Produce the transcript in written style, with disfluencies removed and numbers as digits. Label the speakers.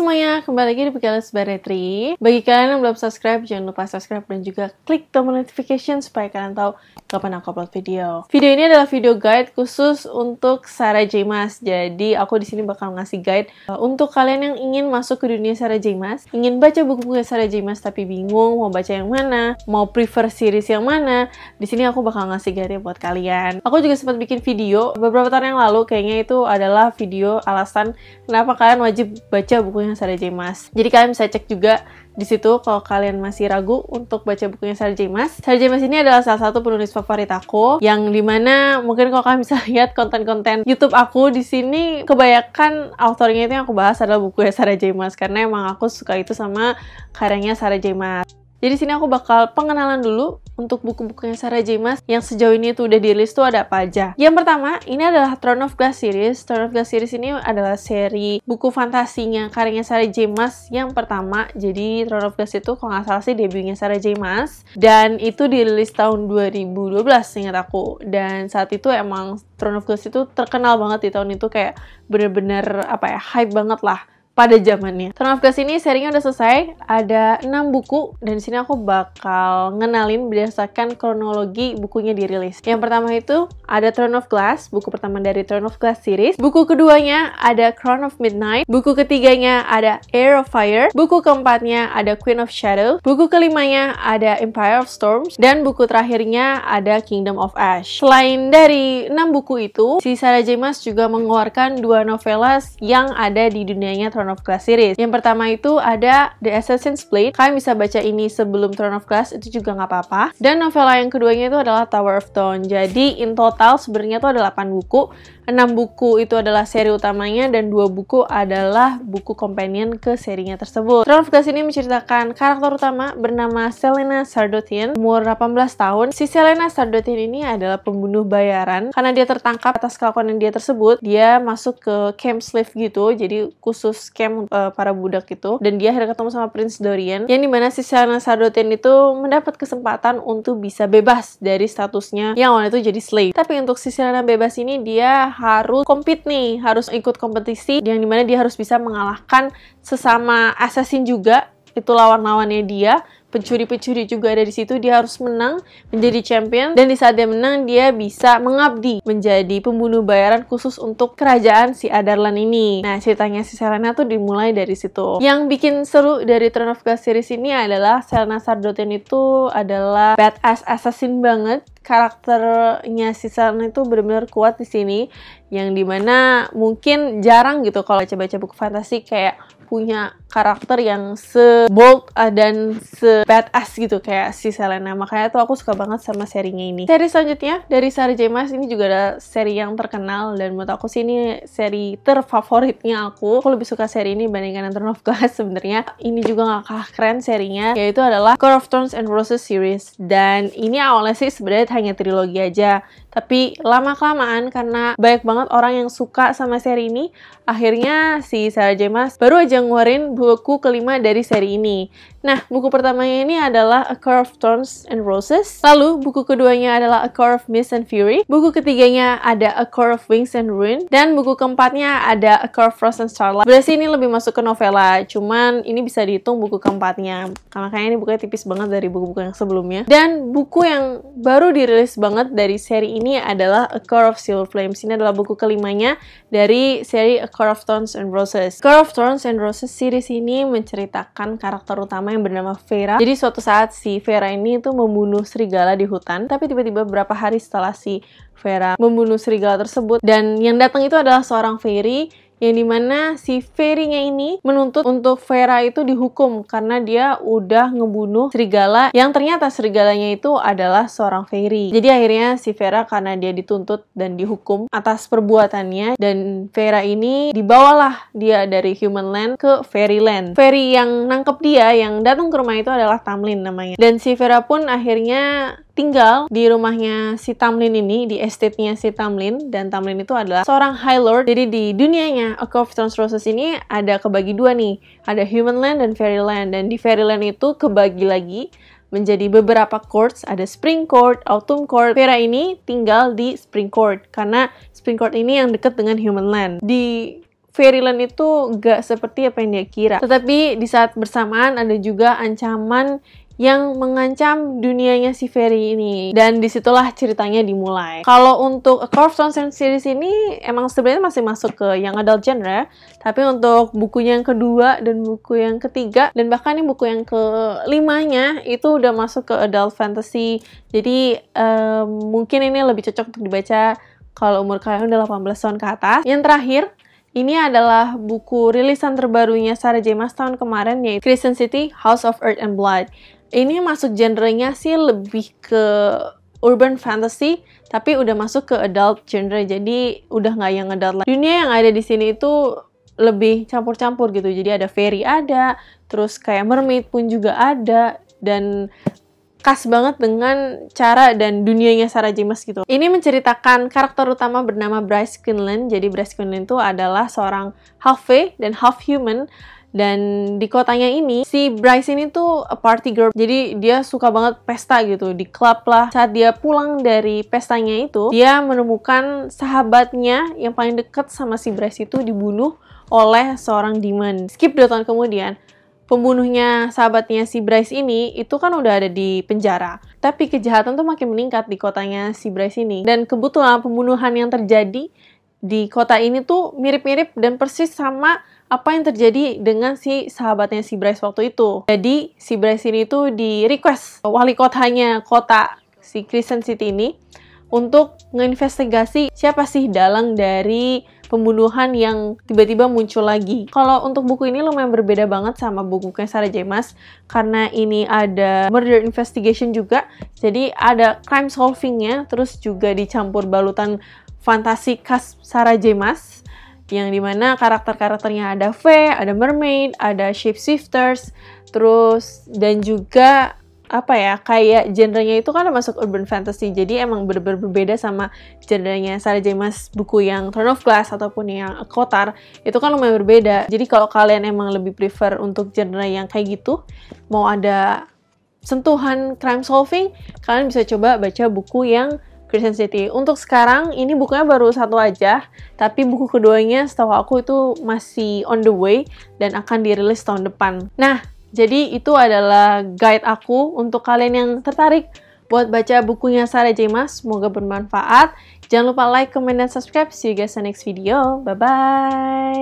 Speaker 1: semuanya, kembali lagi di Pegalis Baretri. Bagi kalian yang belum subscribe, jangan lupa subscribe dan juga klik tombol notification supaya kalian tahu kapan aku upload video. Video ini adalah video guide khusus untuk Sarah J. Maas. Jadi aku di sini bakal ngasih guide untuk kalian yang ingin masuk ke dunia Sarah J. Maas, ingin baca buku-buku Sarah J. Maas tapi bingung mau baca yang mana, mau prefer series yang mana. Di sini aku bakal ngasih guide buat kalian. Aku juga sempat bikin video beberapa tahun yang lalu, kayaknya itu adalah video alasan kenapa kalian wajib baca bukunya Sarah J. Maas. Jadi kalian bisa cek juga di situ kalau kalian masih ragu untuk baca bukunya Sarah J. Maas. Sarah J. Maas ini adalah salah satu penulis favorit aku, yang dimana mungkin kalau kalian bisa lihat konten-konten YouTube aku di sini, kebanyakan autornya itu yang aku bahas adalah bukunya Sarah J. Maas karena emang aku suka itu sama karyanya Sarah J. Maas. Jadi sini aku bakal pengenalan dulu untuk buku-bukunya Sarah J. Maas yang sejauh ini tuh udah di-list tuh ada apa aja. Yang pertama, ini adalah Throne of Glass series. Throne of Glass series ini adalah seri buku fantasinya karyanya Sarah J. Maas yang pertama. Jadi Throne of Glass itu kalau nggak salah sih debutnya Sarah J. Maas, dan itu di-release tahun 2012 ingat aku. Dan saat itu emang Throne of Glass itu terkenal banget di tahun itu, kayak bener-bener hype banget lah pada zamannya. Throne of Glass ini serinya udah selesai, ada 6 buku, dan di sini aku bakal ngenalin berdasarkan kronologi bukunya dirilis. Yang pertama itu ada Throne of Glass, buku pertama dari Throne of Glass series. Buku keduanya ada Crown of Midnight. Buku ketiganya ada Heir of Fire. Buku keempatnya ada Queen of Shadow. Buku kelimanya ada Empire of Storms, dan buku terakhirnya ada Kingdom of Ash. Selain dari 6 buku itu, si Sarah J. Maas juga mengeluarkan 2 novelas yang ada di dunianya Throne of Glass series. Yang pertama itu ada The Assassin's Blade. Kalian bisa baca ini sebelum Throne of Glass, itu juga nggak apa-apa. Dan novela yang keduanya itu adalah Tower of Dawn. Jadi in total sebenarnya itu ada 8 buku. 6 buku itu adalah seri utamanya, dan 2 buku adalah buku companion ke serinya tersebut. Throne of Glass ini menceritakan karakter utama bernama Celaena Sardothien, umur 18 tahun. Si Celaena Sardothien ini adalah pembunuh bayaran. Karena dia tertangkap atas kelakuan yang dia tersebut, dia masuk ke camp slave gitu, jadi khusus camp para budak itu, dan dia akhirnya ketemu sama Prince Dorian, yang dimana si Celaena Sardothien itu mendapat kesempatan untuk bisa bebas dari statusnya yang awalnya itu jadi slave. Tapi untuk si Celaena bebas ini, dia harus compete nih, harus ikut kompetisi, yang dimana dia harus bisa mengalahkan sesama assassin juga, itu lawan-lawannya dia. Pencuri-pencuri juga ada di situ. Dia harus menang menjadi champion, dan di saat dia menang dia bisa mengabdi menjadi pembunuh bayaran khusus untuk kerajaan si Adarlan ini. Nah, ceritanya si Celaena tuh dimulai dari situ. Yang bikin seru dari Throne of Glass series ini adalah Celaena Sardothien itu adalah badass assassin banget. Karakternya si Celaena itu benar-benar kuat di sini, yang dimana mungkin jarang gitu kalau baca-baca buku fantasi kayak punya karakter yang se-bold dan se-badass gitu kayak si Celaena. Makanya tuh aku suka banget sama serinya ini. Seri selanjutnya dari Sarah J. Maas ini juga ada seri yang terkenal, dan menurut aku sih ini seri terfavoritnya aku. Aku lebih suka seri ini dibandingkan Throne of Glass sebenarnya. Ini juga gak kalah keren serinya, yaitu adalah Court of Thorns and Roses series. Dan ini awalnya sih sebenarnya hanya trilogi aja, tapi lama-kelamaan karena banyak banget orang yang suka sama seri ini, akhirnya si Sarah J. Maas baru aja ngeluarin buku kelima dari seri ini. Nah, buku pertamanya ini adalah A Court of Thorns and Roses. Lalu, buku keduanya adalah A Court of Mist and Fury. Buku ketiganya ada A Court of Wings and Ruin. Dan buku keempatnya ada A Court of Frost and Starlight. Berarti ini lebih masuk ke novela, cuman ini bisa dihitung buku keempatnya. Karena kayaknya ini bukunya tipis banget dari buku-buku yang sebelumnya. Dan buku yang baru dirilis banget dari seri ini adalah A Court of Silver Flames. Ini adalah buku kelimanya dari seri A Court of Thorns and Roses. Court of Thorns and Roses series ini menceritakan karakter utama yang bernama Feyre. Jadi suatu saat si Feyre ini tuh membunuh serigala di hutan, tapi tiba-tiba beberapa hari setelah si Feyre membunuh serigala tersebut, dan yang datang itu adalah seorang fairy, yang dimana si fairy-nya ini menuntut untuk Feyre itu dihukum karena dia udah ngebunuh serigala yang ternyata serigalanya itu adalah seorang fairy. Jadi akhirnya si Feyre karena dia dituntut dan dihukum atas perbuatannya, dan Feyre ini dibawalah dia dari Human Land ke Fairyland. Fairy yang nangkep dia, yang datang ke rumah itu adalah Tamlin namanya. Dan si Feyre pun akhirnya tinggal di rumahnya si Tamlin ini, di estate-nya si Tamlin, dan Tamlin itu adalah seorang High Lord. Jadi di dunianya A Court of Thorns Roses ini ada kebagi dua nih, ada Human Land dan Fairyland, dan di Fairyland itu kebagi lagi menjadi beberapa courts, ada Spring Court, Autumn Court. Feyre ini tinggal di Spring Court, karena Spring Court ini yang dekat dengan Human Land. Di Fairyland itu gak seperti apa yang dia kira. Tetapi di saat bersamaan ada juga ancaman yang mengancam dunianya si Fairy ini. Dan disitulah ceritanya dimulai. Kalau untuk A Curve Stone series ini emang sebenarnya masih masuk ke yang adult genre. Tapi untuk bukunya yang kedua dan buku yang ketiga, dan bahkan ini buku yang kelimanya, itu udah masuk ke adult fantasy. Jadi mungkin ini lebih cocok untuk dibaca kalau umur kalian udah 18 tahun ke atas. Yang terakhir, ini adalah buku rilisan terbarunya Sarah J. Maas tahun kemarin, yaitu Crescent City, House of Earth and Blood. Ini masuk genrenya sih lebih ke urban fantasy, tapi udah masuk ke adult genre, jadi udah nggak yang adult lagi. Dunia yang ada di sini itu lebih campur-campur gitu, jadi ada fairy ada, terus kayak mermaid pun juga ada, dan khas banget dengan cara dan dunianya Sarah J. Maas gitu. Ini menceritakan karakter utama bernama Bryce Quinlan. Jadi Bryce Quinlan itu adalah seorang half fae dan half human. Dan di kotanya ini, si Bryce ini tuh a party girl. Jadi dia suka banget pesta gitu, di klub lah. Saat dia pulang dari pestanya itu, dia menemukan sahabatnya yang paling deket sama si Bryce itu dibunuh oleh seorang demon. Skip 2 tahun kemudian, pembunuhnya sahabatnya si Bryce ini itu kan udah ada di penjara. Tapi kejahatan tuh makin meningkat di kotanya si Bryce ini. Dan kebetulan pembunuhan yang terjadi di kota ini tuh mirip-mirip dan persis sama apa yang terjadi dengan si sahabatnya si Bryce waktu itu. Jadi si Bryce ini tuh di request wali kotanya kota si Crescent City ini untuk nginvestigasi siapa sih dalang dari pembunuhan yang tiba-tiba muncul lagi. Kalau untuk buku ini lumayan berbeda banget sama bukunya Sarah J. Maas, karena ini ada murder investigation juga, jadi ada crime solvingnya, terus juga dicampur balutan fantasi khas Sarah J. Maas, yang dimana karakter-karakternya ada fae, ada mermaid, ada shapeshifters, terus dan juga apa ya, kayak genrenya itu kan masuk urban fantasy, jadi emang bener-bener berbeda sama genrenya Sarah J. Maas buku yang Throne of Glass ataupun yang Kotar, itu kan lumayan berbeda. Jadi kalau kalian emang lebih prefer untuk genre yang kayak gitu, mau ada sentuhan crime solving, kalian bisa coba baca buku yang Crescent City. Untuk sekarang, ini bukunya baru 1 aja, tapi buku keduanya setahu aku itu masih on the way dan akan dirilis tahun depan. Nah, jadi itu adalah guide aku untuk kalian yang tertarik buat baca bukunya Sarah J. Maas. Semoga bermanfaat. Jangan lupa like, comment, dan subscribe. See you guys in the next video. Bye-bye!